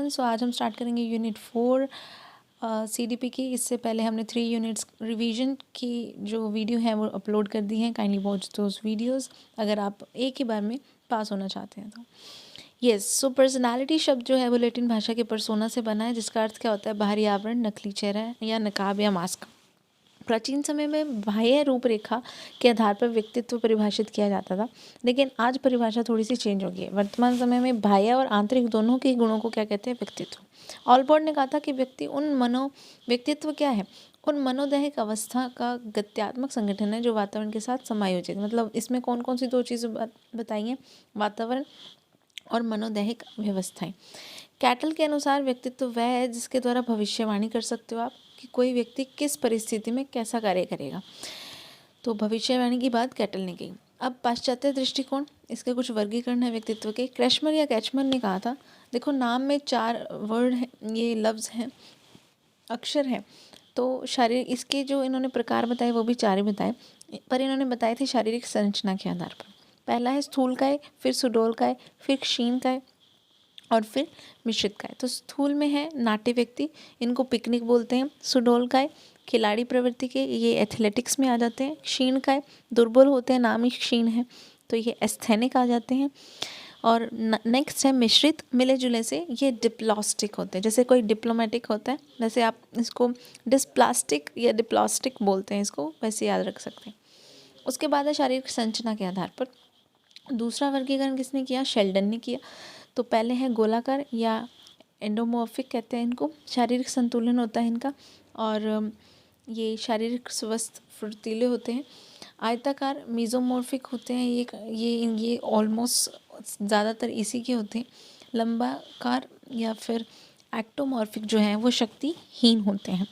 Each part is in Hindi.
एवरीवन। सो आज हम स्टार्ट करेंगे यूनिट 4 CDP की। इससे पहले हमने 3 यूनिट्स रिवीजन की जो वीडियो है वो अपलोड कर दी हैं। काइंडली वॉच दोज वीडियोस अगर आप एक ही बार में पास होना चाहते हैं तो। यस, सो पर्सनालिटी शब्द जो है वो लैटिन भाषा के पर्सोना से बना है, जिसका अर्थ क्या होता है? बाहरी आवरण, नकली चेहरा या नकाब या मास्क। प्राचीन समय में बाह्य रूपरेखा के आधार पर व्यक्तित्व परिभाषित किया जाता था, लेकिन आज परिभाषा थोड़ी सी चेंज हो गई है। वर्तमान समय में बाह्य और आंतरिक दोनों के गुणों को क्या कहते हैं? व्यक्तित्व। ऑलपोर्ट ने कहा था कि व्यक्तित्व क्या है? उन मनोदैहिक अवस्था का गत्यात्मक संगठन है जो वातावरण के साथ समायोजित। मतलब इसमें कौन कौन सी 2 चीज़ें बताई हैं? वातावरण और मनोदैहिक व्यवस्थाएं। कैटल के अनुसार व्यक्तित्व वह है जिसके द्वारा भविष्यवाणी कर सकते हो आप कि कोई व्यक्ति किस परिस्थिति में कैसा कार्य करेगा। तो भविष्यवाणी की बात कैटल ने की। अब पाश्चात्य दृष्टिकोण, इसके कुछ वर्गीकरण है व्यक्तित्व के। क्रैशमर या कैचमर ने कहा था, देखो नाम में 4 वर्ड हैं, ये लफ्ज़ हैं, अक्षर हैं, तो शारीरिक इसके जो इन्होंने प्रकार बताए वो भी 4 ही बताए, पर इन्होंने बताए थे शारीरिक संरचना के आधार पर। पहला है स्थूलकाय, फिर सुडौलकाय, फिर क्षीणकाय और फिर मिश्रितकाय। तो स्थूल में है नाट्य व्यक्ति, इनको पिकनिक बोलते हैं। सुडौलकाय खिलाड़ी प्रवृत्ति के, ये एथलेटिक्स में आ जाते हैं। क्षीणकाय दुर्बल होते हैं, नाम ही क्षीण है, तो ये एस्थेनिक आ जाते हैं। और नेक्स्ट है मिश्रित, मिले जुले से, ये डिप्लॉस्टिक होते हैं। जैसे कोई डिप्लोमेटिक होता है, वैसे आप इसको डिस्प्लास्टिक या डिप्लॉस्टिक बोलते हैं, इसको वैसे याद रख सकते हैं। उसके बाद है शारीरिक संरचना के आधार पर। दूसरा वर्गीकरण किसने किया? शेल्डन ने किया। तो पहले है गोलाकार या एंडोमॉर्फिक कहते हैं इनको, शारीरिक संतुलन होता है इनका, और ये शारीरिक स्वस्थ फुर्तीले होते हैं। आयताकार मीजोमॉर्फिक होते हैं, ये ऑलमोस्ट ज़्यादातर इसी के होते हैं। लंबाकार या फिर एक्टोमॉर्फिक जो है वो शक्तिहीन होते हैं।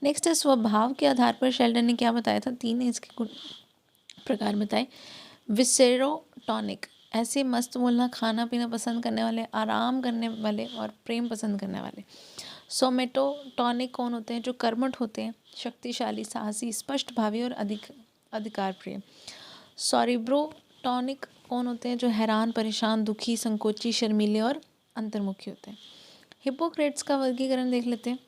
नेक्स्ट है स्वभाव के आधार पर शेल्डन ने क्या बताया था? 3 इसके गुण प्रकार बताए। विसेरोटॉनिक, ऐसे मस्त बोलना, खाना पीना पसंद करने वाले, आराम करने वाले और प्रेम पसंद करने वाले। सोमेटोटॉनिक कौन होते हैं? जो कर्मठ होते हैं, शक्तिशाली, साहसी, स्पष्ट भावी और अधिकार प्रिय। सॉरिब्रोटॉनिक कौन होते हैं? जो हैरान, परेशान, दुखी, संकोची, शर्मीले और अंतर्मुखी होते हैं। हिपोक्रेट्स का वर्गीकरण देख लेते हैं।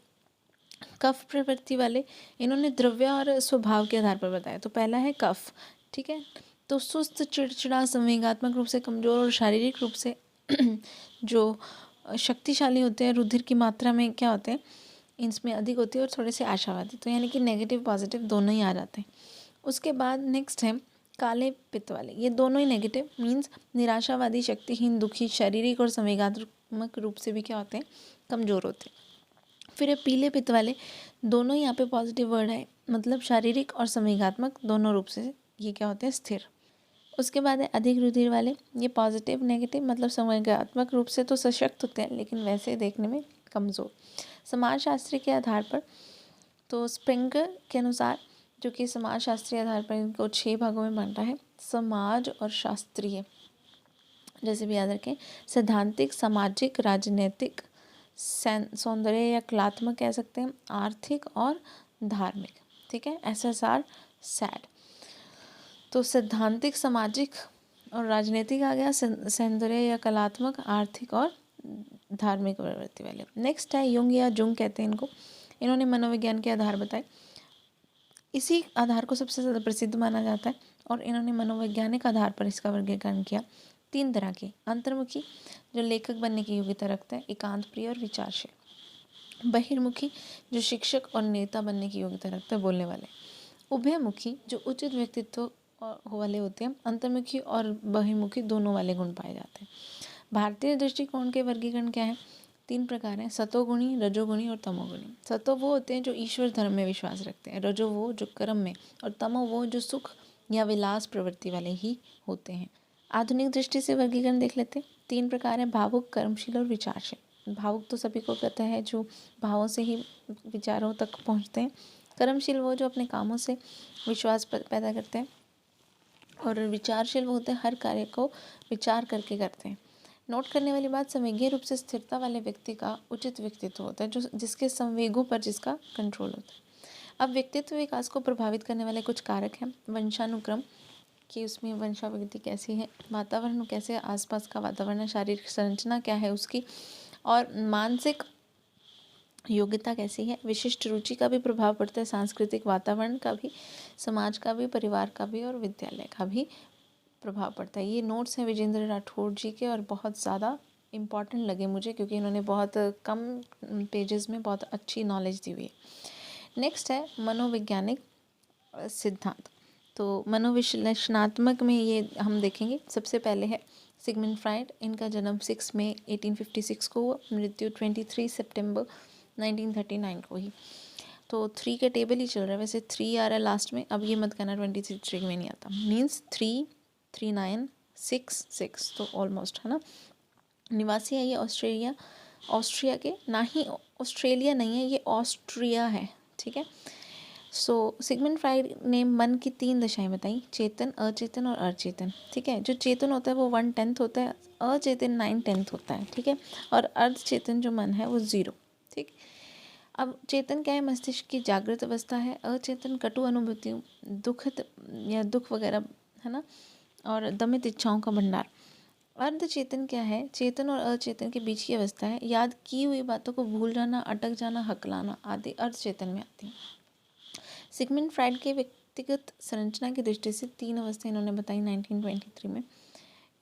कफ प्रवृत्ति वाले, इन्होंने द्रव्य और स्वभाव के आधार पर बताया। तो पहला है कफ, ठीक है, तो सुस्त, चिड़चिड़ा, संवेगात्मक रूप से कमज़ोर और शारीरिक रूप से जो शक्तिशाली होते हैं, रुधिर की मात्रा में क्या होते हैं, इसमें अधिक होती है, और थोड़े से आशावादी, तो यानी कि नेगेटिव पॉजिटिव दोनों ही आ जाते हैं। उसके बाद नेक्स्ट है काले पित्त वाले, ये दोनों ही नेगेटिव, मीन्स निराशावादी, शक्तिहीन, दुखी, शारीरिक और संवेगात्मक रूप से भी क्या होते हैं? कमज़ोर होते हैं। फिर ये पीले पित्त वाले, दोनों यहाँ पे पॉजिटिव वर्ड है, मतलब शारीरिक और संवेगात्मक दोनों रूप से ये क्या होते हैं? स्थिर। उसके बाद है अधिक रुधिर वाले, ये पॉजिटिव नेगेटिव, मतलब संवेगात्मक रूप से तो सशक्त होते हैं लेकिन वैसे देखने में कमज़ोर। समाजशास्त्र के आधार पर, तो स्प्रिंगर के अनुसार, जो कि समाजशास्त्रीय आधार पर इनको 6 भागों में बांटा है, समाज और शास्त्रीय, जैसे भी याद रखें, सैद्धांतिक, सामाजिक, राजनीतिक, सौंदर्य या कलात्मक कह सकते हैं, आर्थिक और धार्मिक, ठीक है, SSR सैड। तो सैद्धांतिक, सामाजिक और राजनीतिक आ गया, सौंदर्य या कलात्मक, आर्थिक और धार्मिक प्रवृत्ति वाले। नेक्स्ट है युंग या जुंग कहते हैं इनको, इन्होंने मनोविज्ञान के आधार बताए, इसी आधार को सबसे ज़्यादा प्रसिद्ध माना जाता है, और इन्होंने मनोवैज्ञानिक आधार पर इसका वर्गीकरण किया। 3 तरह के, अंतर्मुखी जो लेखक बनने की योग्यता रखता है, एकांत प्रिय और विचारशील। बहिर्मुखी जो शिक्षक और नेता बनने की योग्यता रखता है, बोलने वाले। उभयमुखी जो उचित व्यक्तित्व वाले होते हैं। अंतर्मुखी और बहिर्मुखी दोनों वाले गुण पाए जाते हैं। भारतीय दृष्टिकोण के वर्गीकरण क्या है? 3 प्रकार हैं, सतोगुणी, रजोगुणी और तमोगुणी। सतो वो होते हैं जो ईश्वर धर्म में विश्वास रखते हैं, रजो वो जो कर्म में, और तमो वो जो सुख या विलास प्रवृत्ति वाले ही होते हैं। आधुनिक दृष्टि से वर्गीकरण देख लेते हैं। 3 प्रकार हैं, भावुक, कर्मशील और विचारशील। भावुक तो सभी को पता है, जो भावों से ही विचारों तक पहुँचते हैं। कर्मशील वो जो अपने कामों से विश्वास पैदा करते हैं, और विचारशील वो होते हैं हर कार्य को विचार करके करते हैं। नोट करने वाली बात, संवेगीय रूप से स्थिरता वाले व्यक्ति का उचित व्यक्तित्व होता है, जो जिसके संवेगों पर जिसका कंट्रोल होता है। अब व्यक्तित्व विकास को प्रभावित करने वाले कुछ कारक हैं। वंशानुक्रम, कि उसमें वंशावृद्धि कैसी है, वातावरण कैसे, आसपास का वातावरण, शारीरिक संरचना क्या है उसकी, और मानसिक योग्यता कैसी है, विशिष्ट रुचि का भी प्रभाव पड़ता है, सांस्कृतिक वातावरण का भी, समाज का भी, परिवार का भी और विद्यालय का भी प्रभाव पड़ता है। ये नोट्स हैं विजेंद्र राठौड़ जी के और बहुत ज़्यादा इम्पॉर्टेंट लगे मुझे क्योंकि इन्होंने बहुत कम पेजेस में बहुत अच्छी नॉलेज दी हुई है। नेक्स्ट है मनोवैज्ञानिक सिद्धांत। तो मनोविश्लेषणात्मक में ये हम देखेंगे। सबसे पहले है सिगमंड फ्राइड। इनका जन्म 6 मई 1856 को हुआ, मृत्यु 23 सितंबर 1939 को ही। तो 3 का टेबल ही चल रहा है, वैसे 3 आ रहा है लास्ट में, अब ये मत करना 23 में नहीं आता, मीन्स 3 3 9 6 6, तो ऑलमोस्ट है ना। निवासी है ये ऑस्ट्रिया के, ना ही ऑस्ट्रेलिया नहीं है, ये ऑस्ट्रिया है, ठीक है। सो सिगमंड फ्राइड ने मन की 3 दशाएं बताई, चेतन, अचेतन और अचेतन, ठीक है। जो चेतन होता है वो 1/10 होता है, अचेतन 9/10 होता है, ठीक है। और अर्धचेतन जो मन है वो 0, ठीक। अब चेतन क्या है, मस्तिष्क की जागृत अवस्था है। अचेतन कटु अनुभूतियों, दुखद या दुख वगैरह, है ना, और दमित इच्छाओं का भंडार। अर्धचेतन क्या है, चेतन और अचेतन के बीच की अवस्था है। याद की हुई बातों को भूल जाना, अटक जाना, हकलाना आदि अर्धचेतन में आती है। सिगमंड फ्राइड के व्यक्तिगत संरचना की दृष्टि से 3 अवस्थाएं इन्होंने बताई 1923 में।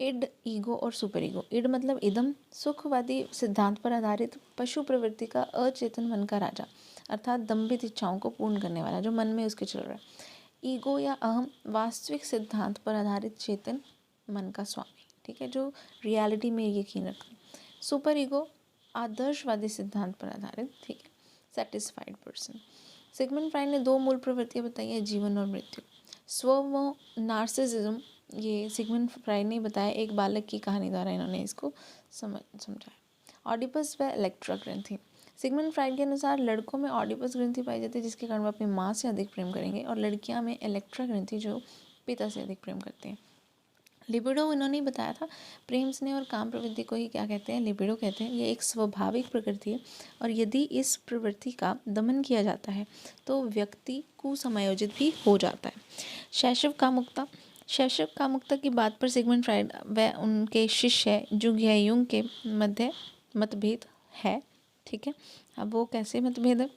इड, ईगो और सुपर ईगो। इड मतलब इदम, सुखवादी सिद्धांत पर आधारित पशु प्रवृत्ति का अचेतन मन का राजा, अर्थात दंभित इच्छाओं को पूर्ण करने वाला, जो मन में उसके चल रहा है। ईगो या अहम, वास्तविक सिद्धांत पर आधारित चेतन मन का स्वामी, ठीक है, जो रियलिटी में यकीन रखता है। सुपर ईगो, आदर्शवादी सिद्धांत पर आधारित, ठीक है, सेटिस्फाइड पर्सन। सिगमंड फ्राइड ने 2 मूल प्रवृत्तियां बताई है, जीवन और मृत्यु। स्वमोह, नार्सिसिज्म, ये सिगमंड फ्राइड ने बताया, एक बालक की कहानी द्वारा इन्होंने इसको समझाया। ऑडिपस व इलेक्ट्रा ग्रंथि। सिगमंड फ्राइड के अनुसार लड़कों में ऑडिपस ग्रंथि पाई जाती है, जिसके कारण वो अपनी माँ से अधिक प्रेम करेंगे, और लड़कियां में इलेक्ट्रा ग्रंथि, जो पिता से अधिक प्रेम करते हैं। लिबिडो इन्होंने बताया था, प्रेम, स्नेह और काम प्रवृत्ति को ही क्या कहते हैं, लिबिडो कहते हैं। ये एक स्वाभाविक प्रकृति है और यदि इस प्रवृत्ति का दमन किया जाता है तो व्यक्ति कुसमायोजित भी हो जाता है। शैशव कामुकता। शैशव कामुकता की बात पर सिगमंड फ्राइड व उनके शिष्य जुंग या युंग के मध्य मतभेद है, ठीक है। अब वो कैसे मतभेद है,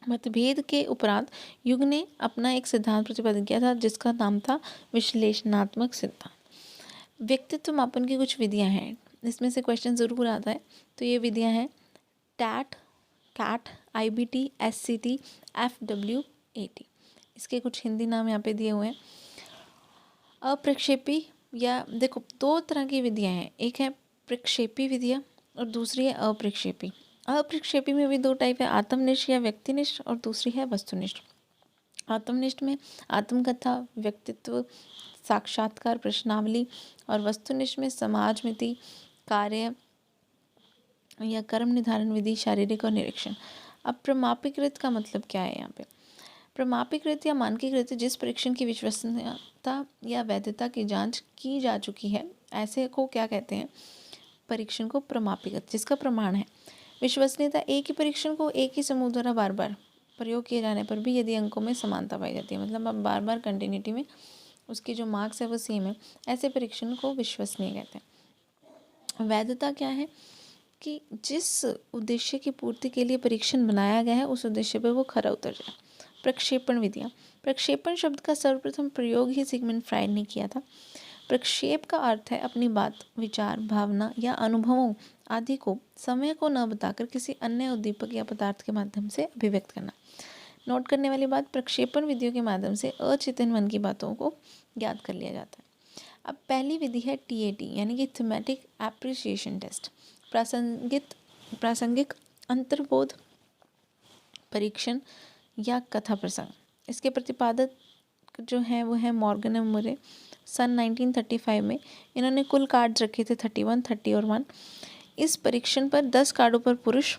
मतभेद के उपरांत युग ने अपना एक सिद्धांत प्रतिपादित किया था जिसका नाम था विश्लेषणात्मक सिद्धांत। व्यक्तित्व मापन की कुछ विधियां हैं, इसमें से क्वेश्चन ज़रूर आता है। तो ये विधियां हैं TAT, CAT, IBT, SCT, FWAT। इसके कुछ हिंदी नाम यहाँ पे दिए हुए हैं। अप्रक्षेपी, या देखो 2 तरह की विधियां हैं, एक है प्रक्षेपी विधियां और दूसरी है अप्रक्षेपी। अप्रक्षेपी में भी 2 टाइप है, आत्मनिष्ठ या व्यक्तिनिष्ठ, और दूसरी है वस्तुनिष्ठ। आत्मनिष्ठ में आत्मकथा, व्यक्तित्व साक्षात्कार, प्रश्नावली, और वस्तुनिष्ठ में समाज मिति, कार्य या कर्म निर्धारण विधि, शारीरिक और निरीक्षण। अब प्रमापीकृत का मतलब क्या है यहाँ पे, प्रमापीकृत या मानकीकृत जिस परीक्षण की विश्वसनीयता या वैधता की जांच की जा चुकी है, ऐसे को क्या कहते हैं, परीक्षण को प्रमापीकृत, जिसका प्रमाण है विश्वसनीयता। एक ही परीक्षण को एक ही समूह द्वारा बार बार प्रयोग किए जाने पर भी यदि अंकों में समानता पाई जाती है, मतलब अब बार बार कंटिन्यूटी में उसके जो मार्क्स है वो सेम है, ऐसे परीक्षण को विश्वसनीय कहते हैं। वैधता क्या है कि जिस उद्देश्य की पूर्ति के लिए परीक्षण बनाया गया है उस उद्देश्य पर वो खरा उतर जाए। प्रक्षेपण विधियाँ। प्रक्षेपण शब्द का सर्वप्रथम प्रयोग ही सिगमंड फ्राइड ने किया था। प्रक्षेप का अर्थ है अपनी बात, विचार, भावना या अनुभवों आदि को समय को न बताकर किसी अन्य उद्दीपक या पदार्थ के माध्यम से अभिव्यक्त करना। नोट करने वाली बात, प्रक्षेपण विधियों के माध्यम से अचेतन मन की बातों को याद कर लिया जाता है। अब पहली विधि है TAT यानी कि थीमेटिक एप्रिसिएशन टेस्ट। प्रासंगिक अंतर्बोध परीक्षण या कथा प्रसंग। इसके प्रतिपादक जो हैं वो है मॉर्गन एंड मुरे। सन 1935 में इन्होंने कुल कार्ड्स रखे थे 31, 30 और 1। इस परीक्षण पर 10 कार्डों पर पुरुष,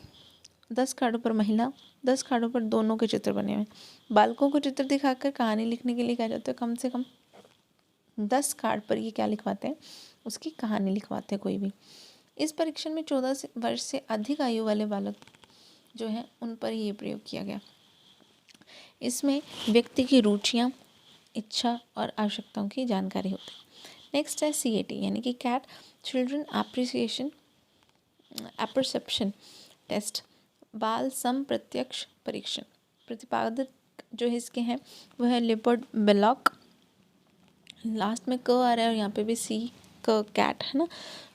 10 कार्डों पर महिला, 10 कार्डों पर दोनों के चित्र बने हुए। बालकों को चित्र दिखाकर कहानी लिखने के लिए कहा जाता है, कम से कम 10 कार्ड पर ये क्या लिखवाते हैं, उसकी कहानी लिखवाते हैं कोई भी। इस परीक्षण में 14 वर्ष से अधिक आयु वाले बालक जो हैं उन पर ये प्रयोग किया गया। इसमें व्यक्ति की रुचियाँ, इच्छा और आवश्यकताओं की जानकारी होती है। नेक्स्ट है CAT यानी कि CAT, children appreciation apperception test, बाल सम प्रत्यक्ष परीक्षण। प्रतिपादक जो इसके हैं वह है लिपर्ड बेलॉक, लास्ट में क आ रहा है और यहाँ पे भी सी क कैट है ना,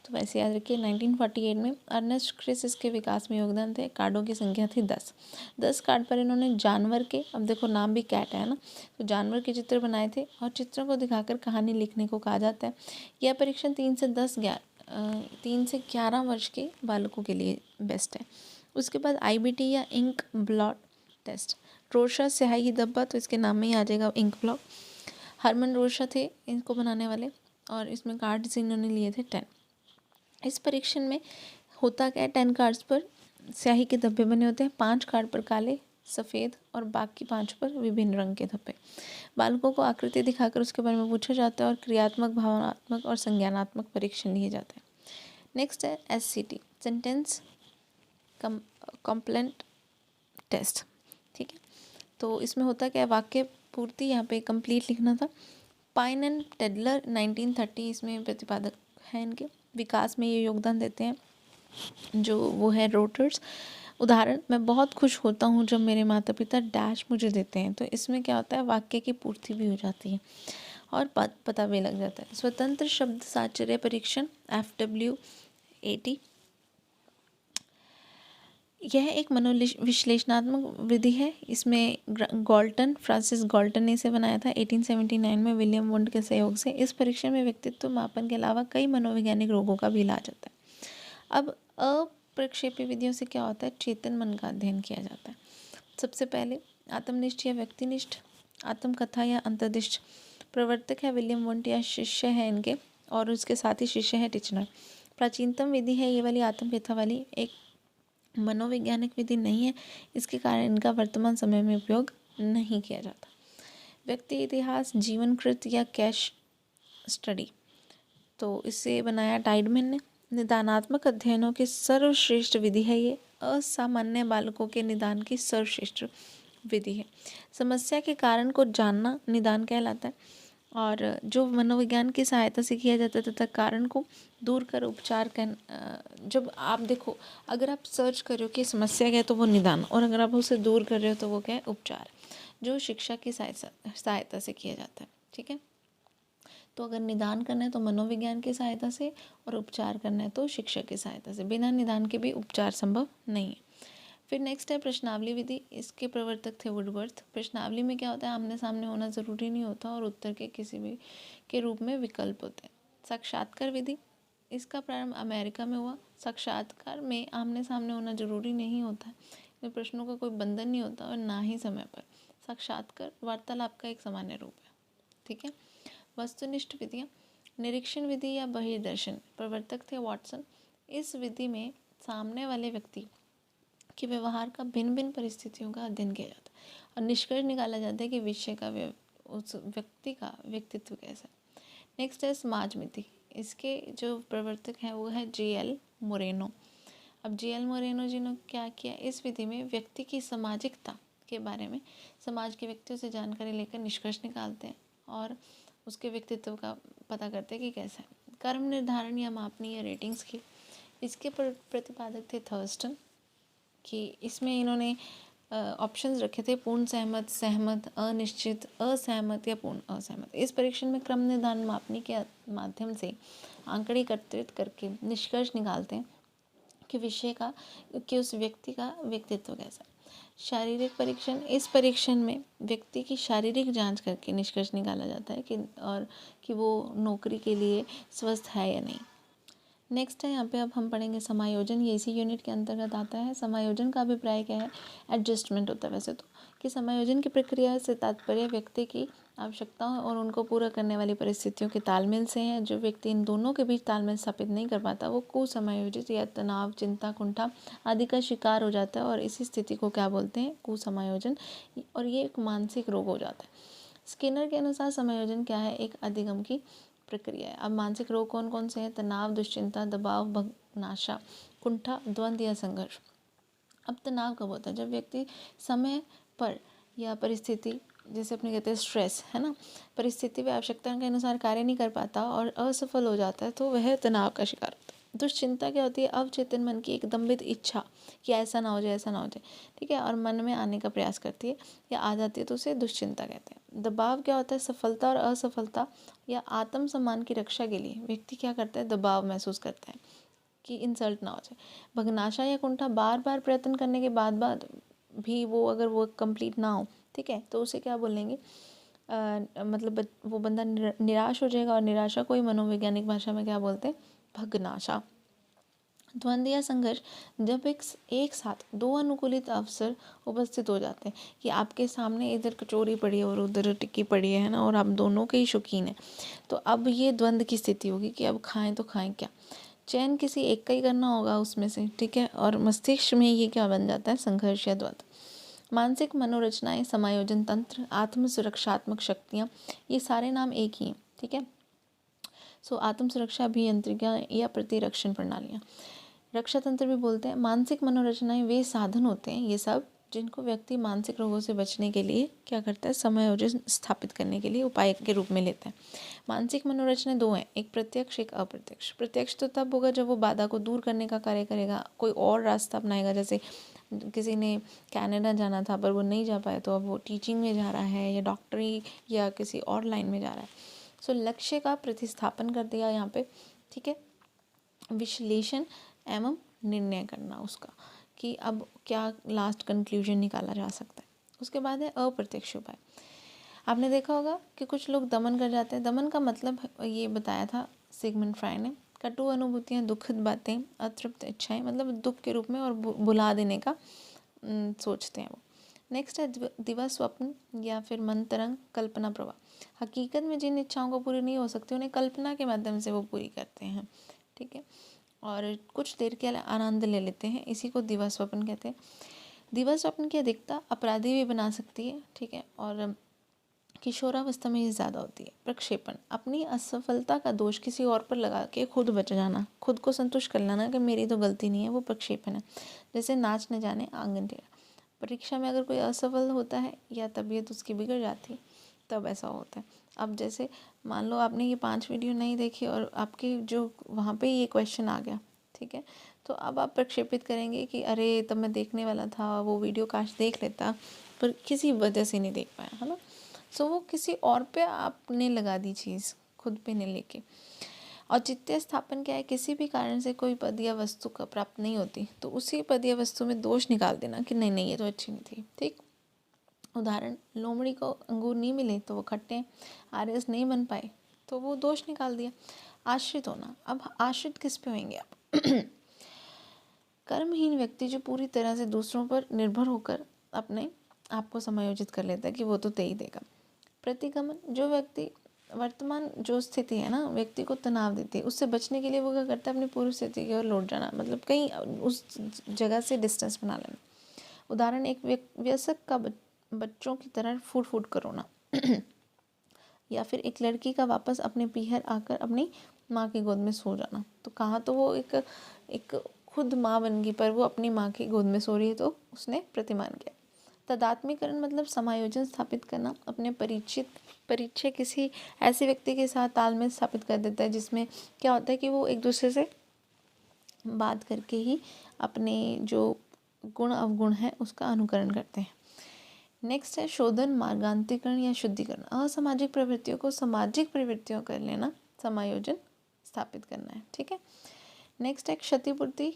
तो वैसे याद रखिए। 1948 में अर्नेस्ट क्रिस इसके विकास में योगदान थे। कार्डों की संख्या थी 10 कार्ड पर इन्होंने जानवर के, अब देखो नाम भी कैट है ना, तो जानवर के चित्र बनाए थे और चित्रों को दिखाकर कहानी लिखने को कहा जाता है। यह परीक्षण 3 से 11 वर्ष के बालकों के लिए बेस्ट है। उसके बाद IBT या इंक ब्लॉट टेस्ट, रोशा स्याही धब्बा, तो इसके नाम में ही आ जाएगा इंक ब्लॉट। हरमन रोशा थे इनको बनाने वाले और इसमें कार्ड्स इन्होंने लिए थे 10। इस परीक्षण में होता क्या है, 10 कार्ड्स पर स्याही के धब्बे बने होते हैं, 5 कार्ड पर काले, सफ़ेद और बाकी 5 पर विभिन्न रंग के धब्बे। बालकों को आकृति दिखाकर उसके बारे में पूछा जाता है और क्रियात्मक, भावनात्मक और संज्ञानात्मक परीक्षण लिए जाते हैं। नेक्स्ट है SCT, सेंटेंस कॉम्प्लेंट टेस्ट। ठीक है, तो इसमें होता क्या है, वाक्य पूर्ति यहाँ पे कंप्लीट लिखना था। पाइन एंड टेडलर 1930 इसमें प्रतिपादक हैं, इनके विकास में ये योगदान देते हैं जो वो है रोटर्स। उदाहरण, मैं बहुत खुश होता हूँ जब मेरे माता पिता डैश मुझे देते हैं, तो इसमें क्या होता है, वाक्य की पूर्ति भी हो जाती है और पता भी लग जाता है। स्वतंत्र शब्द साचर्य परीक्षण FWAT, यह एक मनोविश्लेषणात्मक विधि है। इसमें फ्रांसिस गॉल्टन ने इसे बनाया था 1879 में विलियम वुंड के सहयोग से। इस परीक्षण में व्यक्तित्व मापन के अलावा कई मनोवैज्ञानिक रोगों का भी इलाज होता है। अब अप्रक्षेपी विधियों से क्या होता है, चेतन मन का अध्ययन किया जाता है। सबसे पहले आत्मनिष्ठ या व्यक्तिनिष्ठ, आत्मकथा या अंतर्दिष्ट। प्रवर्तक है विलियम वुंड या शिष्य है इनके, और उसके साथ ही शिष्य है टिचनर। प्राचीनतम विधि है ये वाली आत्मकथा वाली, एक मनोवैज्ञानिक विधि नहीं है, इसके कारण इनका वर्तमान समय में उपयोग नहीं किया जाता। व्यक्ति इतिहास, जीवन कृत या कैश स्टडी, तो इसे बनाया टाइडमैन ने। निदानात्मक अध्ययनों की सर्वश्रेष्ठ विधि है ये, असामान्य बालकों के निदान की सर्वश्रेष्ठ विधि है। समस्या के कारण को जानना निदान कहलाता है और जो मनोविज्ञान की सहायता से किया जाता है तथा कारण को दूर कर उपचार कर। जब आप देखो, अगर आप सर्च कर रहे हो कि समस्या क्या है तो वो निदान, और अगर आप उसे दूर कर रहे हो तो वो क्या है, उपचार, जो शिक्षा की सहायता से किया जाता है। ठीक है, तो अगर निदान करना है तो मनोविज्ञान की सहायता से, और उपचार करना है तो शिक्षा की सहायता से। बिना निदान के भी उपचार संभव नहीं है। फिर नेक्स्ट है प्रश्नावली विधि, इसके प्रवर्तक थे वुडवर्थ। प्रश्नावली में क्या होता है, आमने सामने होना ज़रूरी नहीं होता और उत्तर के किसी भी के रूप में विकल्प होते हैं। साक्षात्कार विधि, इसका प्रारंभ अमेरिका में हुआ। साक्षात्कार में आमने सामने होना जरूरी नहीं होता है, इसमें प्रश्नों का कोई बंधन नहीं होता और ना ही समय पर। साक्षात्कार वार्तालाप का एक सामान्य रूप है। ठीक है, वस्तुनिष्ठ विधियाँ, निरीक्षण विधि या बहिर्दर्शन, प्रवर्तक थे वॉटसन। इस विधि में सामने वाले व्यक्ति के व्यवहार का भिन्न भिन्न परिस्थितियों का अध्ययन किया जाता है और निष्कर्ष निकाला जाता है कि विषय का उस व्यक्ति का व्यक्तित्व कैसा है। नेक्स्ट है समाज मिति, इसके जो प्रवर्तक हैं वो है JL मोरेनो। अब JL मोरेनो जी ने क्या किया, इस विधि में व्यक्ति की सामाजिकता के बारे में समाज के व्यक्तियों से जानकारी लेकर निष्कर्ष निकालते हैं और उसके व्यक्तित्व का पता करते हैं कि कैसा है। कर्म निर्धारण या मापनी या रेटिंग स्केल, इसके प्रतिपादक थे थर्स्टन, कि इसमें इन्होंने ऑप्शंस रखे थे पूर्ण सहमत, सहमत, अनिश्चित, असहमत या पूर्ण असहमत। इस परीक्षण में क्रम निर्धारण मापनी के माध्यम से आंकड़े एकत्रित करके निष्कर्ष निकालते हैं कि विषय का, कि उस व्यक्ति का व्यक्तित्व कैसा। शारीरिक परीक्षण, इस परीक्षण में व्यक्ति की शारीरिक जांच करके निष्कर्ष निकाला जाता है कि वो नौकरी के लिए स्वस्थ है या नहीं। नेक्स्ट है यहाँ पे अब हम पढ़ेंगे समायोजन, ये इसी यूनिट के अंतर्गत आता है। समायोजन का अभिप्राय क्या है, एडजस्टमेंट होता है वैसे तो, कि समायोजन की प्रक्रिया से तात्पर्य व्यक्ति की आवश्यकताओं और उनको पूरा करने वाली परिस्थितियों के तालमेल से है। जो व्यक्ति इन दोनों के बीच तालमेल स्थापित नहीं कर पाता वो कुसमायोजित या तनाव, चिंता, कुंठा आदि का शिकार हो जाता है और इसी स्थिति को क्या बोलते हैं, कुसमायोजन, और ये एक मानसिक रोग हो जाता है। स्किनर के अनुसार समायोजन क्या है, एक अधिगम की प्रक्रिया है। अब मानसिक रोग कौन कौन से हैं, तनाव, दुश्चिंता, दबाव, भग्नाशा, कुंठा, द्वंद्व या संघर्ष। अब तनाव कब होता है, जब व्यक्ति समय पर या परिस्थिति, जैसे अपने कहते हैं स्ट्रेस है ना, परिस्थिति व आवश्यकता के अनुसार कार्य नहीं कर पाता और असफल हो जाता है तो वह तनाव का शिकार होता है। दुश्चिंता क्या होती है? अवचेतन मन की एक दंभित इच्छा कि ऐसा ना हो जाए, ऐसा ना हो जाए, ठीक है, और मन में आने का प्रयास करती है या आ जाती है, तो उसे दुश्चिंता कहते हैं। दबाव क्या होता है? सफलता और असफलता या आत्म सम्मान की रक्षा के लिए व्यक्ति क्या करता है? दबाव महसूस करता है कि इंसल्ट ना हो जाए। भग्नाशा या कुंठा बार बार प्रयत्न करने के बाद भी वो अगर वो कंप्लीट ना हो, ठीक है, तो उसे क्या बोलेंगे? मतलब वो बंदा निराश हो जाएगा, और निराशा को ही मनोवैज्ञानिक भाषा में क्या बोलते हैं? भग्नाशा। द्वंद्व या संघर्ष जब एक साथ दो अनुकूलित अवसर उपस्थित हो जाते हैं कि आपके सामने इधर कचौरी पड़ी है और उधर टिक्की पड़ी है ना, और आप दोनों के ही शौकीन हैं, तो अब ये द्वंद्व की स्थिति होगी कि अब खाएं तो खाएं क्या। चयन किसी एक का ही करना होगा उसमें से, ठीक है, और मस्तिष्क में ये क्या बन जाता है? संघर्ष या द्वंद्व। मानसिक मनोरचनाएं, समायोजन तंत्र, आत्म सुरक्षात्मक शक्तियाँ, ये सारे नाम एक ही हैं, ठीक है। सो आत्म सुरक्षा अभियंत्रिका या प्रतिरक्षण प्रणालियाँ, रक्षा तंत्र भी बोलते हैं। मानसिक मनोरचनाएं वे साधन होते हैं ये सब जिनको व्यक्ति मानसिक रोगों से बचने के लिए क्या करता है? समायोजन स्थापित करने के लिए उपाय के रूप में लेता है। मानसिक मनोरचना दो हैं, एक प्रत्यक्ष, एक अप्रत्यक्ष। प्रत्यक्ष तो तब होगा जब वो बाधा को दूर करने का कार्य करेगा, कोई और रास्ता अपनाएगा। जैसे किसी ने कनाडा जाना था पर वो नहीं जा पाया, तो अब वो टीचिंग में जा रहा है या डॉक्टरी या किसी और लाइन में जा रहा है। सो लक्ष्य का प्रतिस्थापन कर दिया यहाँ पे, ठीक है। विश्लेषण एवं निर्णय करना उसका कि अब क्या लास्ट कंक्लूजन निकाला जा सकता है। उसके बाद है अप्रत्यक्ष उपाय। आपने देखा होगा कि कुछ लोग दमन कर जाते हैं। दमन का मतलब ये बताया था सिगमंड फ्राइड ने, कटु अनुभूतियाँ, दुखद बातें, अतृप्त इच्छाएं, मतलब दुख के रूप में और भुला देने का सोचते हैं वो। नेक्स्ट है दिवा स्वप्न या फिर मन तरंग, कल्पना प्रवाह। हकीकत में जिन इच्छाओं को पूरी नहीं हो सकती उन्हें कल्पना के माध्यम से वो पूरी करते हैं, ठीक है, और कुछ देर के लिए आनंद ले लेते हैं, इसी को दिवा स्वप्न कहते हैं। दिवा स्वप्न की अधिकता अपराधी भी बना सकती है, ठीक है, और किशोरावस्था में ये ज़्यादा होती है। प्रक्षेपण, अपनी असफलता का दोष किसी और पर लगा के खुद बच जाना, खुद को संतुष्ट कर लेना कि मेरी तो गलती नहीं है, वो प्रक्षेपण है। जैसे नाच न जाने आंगन टेढ़ा। परीक्षा में अगर कोई असफल होता है या तबीयत उसकी बिगड़ जाती है तब ऐसा होता है। अब जैसे मान लो आपने ये 5 वीडियो नहीं देखी और आपकी जो वहाँ पे ये क्वेश्चन आ गया, ठीक है, तो अब आप प्रक्षेपित करेंगे कि अरे तब मैं देखने वाला था, वो वीडियो काश देख लेता, पर किसी वजह से नहीं देख पाया, है ना। सो वो किसी और पे आपने लगा दी चीज़, खुद पे नहीं लेके। औचित्य स्थापन क्या है? किसी भी कारण से कोई पद या वस्तु का प्राप्त नहीं होती तो उसी पद या वस्तु में दोष निकाल देना कि नहीं नहीं ये तो अच्छी नहीं थी, ठीक। उदाहरण, लोमड़ी को अंगूर नहीं मिले तो वो खट्टे, आरएस नहीं बन पाए तो वो दोष निकाल दिया। आश्रित होना, अब आश्रित किस पे होंगे आप? कर्महीन व्यक्ति जो पूरी तरह से दूसरों पर निर्भर होकर अपने आप को समायोजित कर लेता है कि वो तो दे ही देगा। प्रतिगमन, जो व्यक्ति वर्तमान जो स्थिति है ना व्यक्ति को तनाव देती है, उससे बचने के लिए वो क्या करता है? अपनी पूर्व स्थिति की ओर लौट जाना, मतलब कहीं उस जगह से डिस्टेंस बना लेना। उदाहरण, एक वयस्क का बच्चों की तरह फूट फूट कर रोना। या फिर एक लड़की का वापस अपने पीहर आकर अपनी माँ की गोद में सो जाना। तो कहाँ तो वो एक खुद माँ बन गई पर वो अपनी माँ की गोद में सो रही है, तो उसने प्रतिमान किया। तदात्मीकरण मतलब समायोजन स्थापित करना, अपने परिचय किसी ऐसे व्यक्ति के साथ तालमेल स्थापित कर देता है जिसमें क्या होता है कि वो एक दूसरे से बात करके ही अपने जो गुण अवगुण है उसका अनुकरण करते हैं। नेक्स्ट है शोधन, मार्गांतरीकरण या शुद्धिकरण। असामाजिक प्रवृत्तियों को सामाजिक प्रवृत्तियों कर लेना, समायोजन स्थापित करना है, ठीक है। नेक्स्ट है क्षतिपूर्ति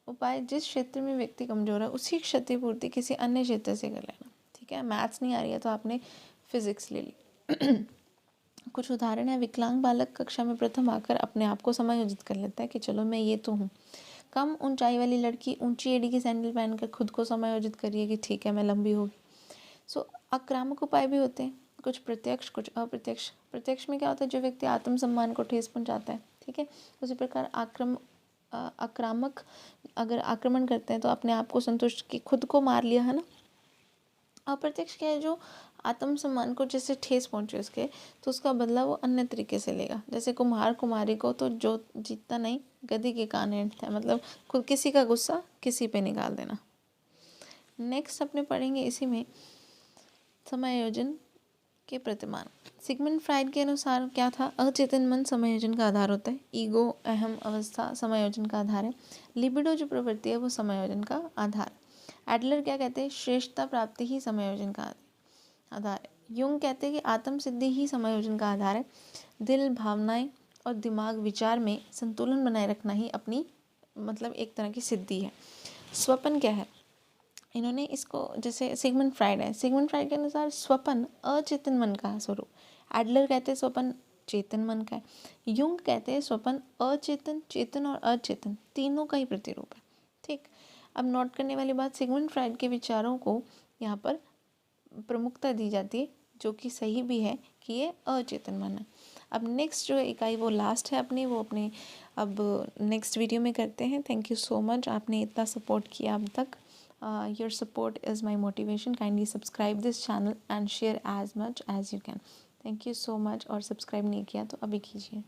उपाय, जिस क्षेत्र में व्यक्ति कमजोर है उसी क्षतिपूर्ति किसी अन्य क्षेत्र से कर लेना, ठीक है। मैथ्स नहीं आ रही है तो आपने फिजिक्स ले ली। कुछ उदाहरण है, विकलांग बालक कक्षा में प्रथम आकर अपने आप को समायोजित कर लेता है कि चलो मैं ये तो हूँ। कम ऊंचाई वाली लड़की ऊंची एड़ी की सैंडल पहनकर खुद को समायोजित करिए कि ठीक है मैं लंबी होगी। सो आक्रामक उपाय भी होते हैं, कुछ प्रत्यक्ष कुछ अप्रत्यक्ष। प्रत्यक्ष में क्या होता है? जो व्यक्ति आत्मसम्मान को ठेस पहुंचाता है, ठीक है। उसी प्रकार आक्रामक अगर आक्रमण करते हैं तो अपने आप को संतुष्ट की खुद को मार लिया, है ना। अप्रत्यक्ष क्या है? जो आत्मसम्मान को जैसे ठेस पहुंचे उसके, तो उसका बदला वो अन्य तरीके से लेगा। जैसे कुम्हार कुम्हारी को तो जो जीतता नहीं गधी के कान ऐंठता है, मतलब खुद किसी का गुस्सा किसी पे निकाल देना। नेक्स्ट अपने पढ़ेंगे इसी में समायोजन के प्रतिमान। सिगमंड फ्राइड के अनुसार क्या था, अचेतन मन समायोजन का आधार होता है। ईगो, अहम अवस्था समायोजन का आधार है। लिबिडो जो प्रवृत्ति है वो समायोजन का आधार है। एडलर क्या कहते हैं, श्रेष्ठता प्राप्ति ही समायोजन का आधार है। युंग कहते हैं कि आत्म सिद्धि ही समायोजन का आधार है। दिल, भावनाएं और दिमाग, विचार में संतुलन बनाए रखना ही अपनी मतलब एक तरह की सिद्धि है। स्वप्न क्या है, इन्होंने इसको, जैसे सिगमंड फ्राइड है, सिगमंड फ्राइड के अनुसार स्वप्न अचेतन मन का स्वरूप। एडलर कहते हैं स्वप्न चेतन मन का है। युंग कहते हैं स्वप्न अचेतन, चेतन और अचेतन तीनों का ही प्रतिरूप है। ठीक, अब नोट करने वाली बात, सिगमंड फ्राइड के विचारों को यहाँ पर प्रमुखता दी जाती है, जो कि सही भी है कि ये अचेतन मन है। अब नेक्स्ट जो इकाई वो लास्ट है अपनी, वो अपने अब नेक्स्ट वीडियो में करते हैं। थैंक यू सो मच, आपने इतना सपोर्ट किया अब तक। Your support is my motivation. Kindly subscribe this channel and share as much as you can. Thank you so much. और सब्सक्राइब नहीं किया तो अभी कीजिए।